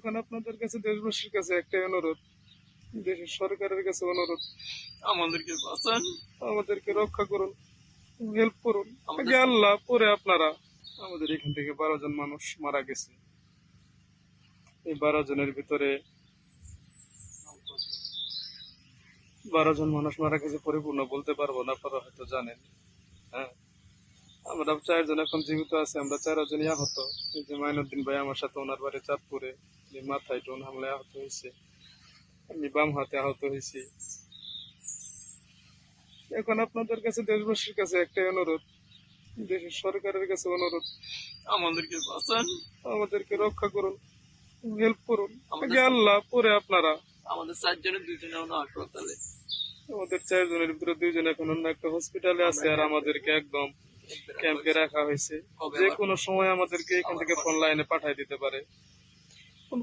এখন আপনাদের কাছে দেশবাসীর কাছে একটাই অনুরোধ, দেশের সরকারের কাছে অনুরোধ, আমাদেরকে বাঁচান, আমাদেরকে রক্ষা করুন, হেল্প করুন। আমাদের আগে আল্লাহ, পরে আপনারা। আমাদের এখান থেকে 12 জন মানুষ মারা গেছে। এই 12 জনের ভিতরে 12 জন মানুষ মারা গেছে পরিপূর্ণ বলতে পারবো না, আপনারা হয়তো জানেন। হ্যাঁ, আমরা 4 জন এখন জীবিত আছে, আমরা 4 জনই আহত। এই যে মাইনুদ্দিন ভাই আমার সাথে, ওনার বাড়ি চাঁদপুরে, যে মাথায় ড্রোন হামলায় আহত হয়েছে, আমি বাম হাতে আহত হয়েছি। এখন আপনাদের কাছে দেশবাসীর কাছে একটাই অনুরোধ, দেশের সরকারের কাছে অনুরোধ, আমাদেরকে বাঁচান, আমাদেরকে রক্ষা করুন, হেল্প করুন। আমাদের আগে আল্লাহ, পরে আপনারা। আমাদের 4 জনের 2 জনে এখন হাসপাতালে। আমাদের 4 জনের ভিতরে 2 জন এখন অন্য একটা হসপিটালে আছে, আর আমাদেরকে একদম ক্যাম্পে রাখা হয়েছে। যে কোনো সময় আমাদেরকে এখান থেকে ফোন লাইনে পাঠাই দিতে পারে।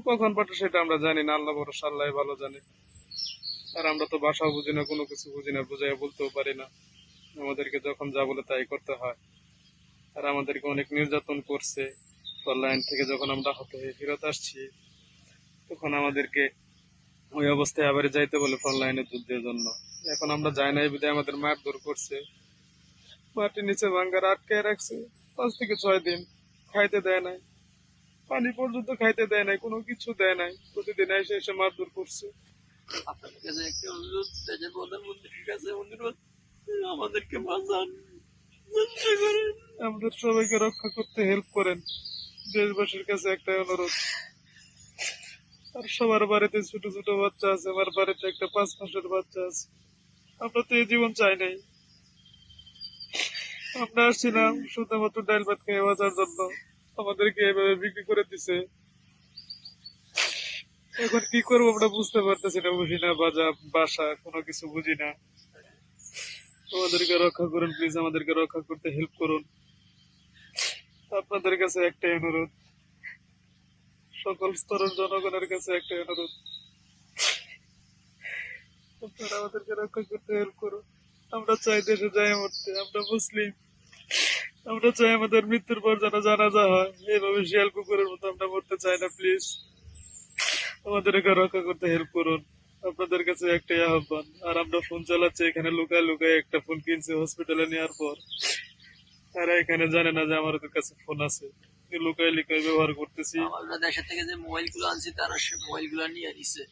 কখন পাঠায় সেটা আমরা জানি না, আল্লাহ ভরসা, আল্লাহ ভালো জানে। আর আমরা তো ভাষাও বুঝি না, কোনো কিছু বুঝি না, বুঝাই বলতেও পারি না। আমাদেরকে যখন যা বলে তাই করতে হয়। আর আমাদেরকে অনেক নির্যাতন করছে। ফোন লাইন থেকে যখন আমরা আহত হয়ে ফেরত আসছি, তখন আমাদেরকে ওই অবস্থায় আবার যাইতে বলে ফোন লাইনে যুদ্ধের জন্য। এখন আমরা যাই নাই বিধায় আমাদের মারধর করছে, মাটির নিচে ভাঙ্গার আটকায় রাখছে 5 থেকে 6 দিন। খাইতে দেয় নাই, পানি পর্যন্ত খাইতে দেয় নাই, কোনো কিছু দেয় নাই। প্রতিদিন এসে এসে মারধর করছে। আপনাদের কাছে একটা অনুরোধ, দেশের প্রধানমন্ত্রীর কাছে অনুরোধ, আমাদেরকে বাঁচান, চেষ্টা করেন। আমাদের সবাইকে রক্ষা করতে হেল্প করেন। দেশবাসীর কাছে একটাই অনুরোধ। আর সবার বাড়িতে ছোট ছোট বাচ্চা আছে, আমার বাড়িতে একটা 5 মাসের বাচ্চা আছে। আমরা তো এই জীবন চাই নাই। আমরা আসছিলাম শুধুমাত্র ডাল ভাত খেয়ে বাঁচার জন্য, আমাদেরকে এভাবে বিক্রি করে দিছে। এখন কি করবো আমরা বুঝতে পারতেছি না, বুঝি না বাসা কোনো কিছু বুঝি না। আমাদেরকে রক্ষা করুন প্লিজ, আমাদেরকে রক্ষা করতে হেল্প করুন। আপনাদের কাছে একটাই অনুরোধ, সকল স্তরের জনগণের কাছে একটাই অনুরোধ, আপনারা আমাদেরকে রক্ষা করতে হেল্প করুন। আমরা চাই দেশে যাই মরতে, আমরা মুসলিম। আমরা চাই আমাদের মৃত্যুর পর যেন জানাজা হয়, এইভাবে শিয়াল কুকুরের মতো আমরা মরতে চাই না। প্লিজ আমাদেরকে রক্ষা করতে হেল্প করুন। আপনাদের কাছে একটাই আহ্বান। আর আমরা ফোন চালাচ্ছি এখানে, লুকায় লুকায় একটা ফোন কিনছি হসপিটালে নেওয়ার পর। তারা এখানে জানে না যে আমাদের কাছে ফোন আছে, লুকায় লুকায় ব্যবহার করতেছি। আমরা দেশের থেকে যে মোবাইল গুলো আনছি তারা সে মোবাইল গুলো নিয়ে নিছে।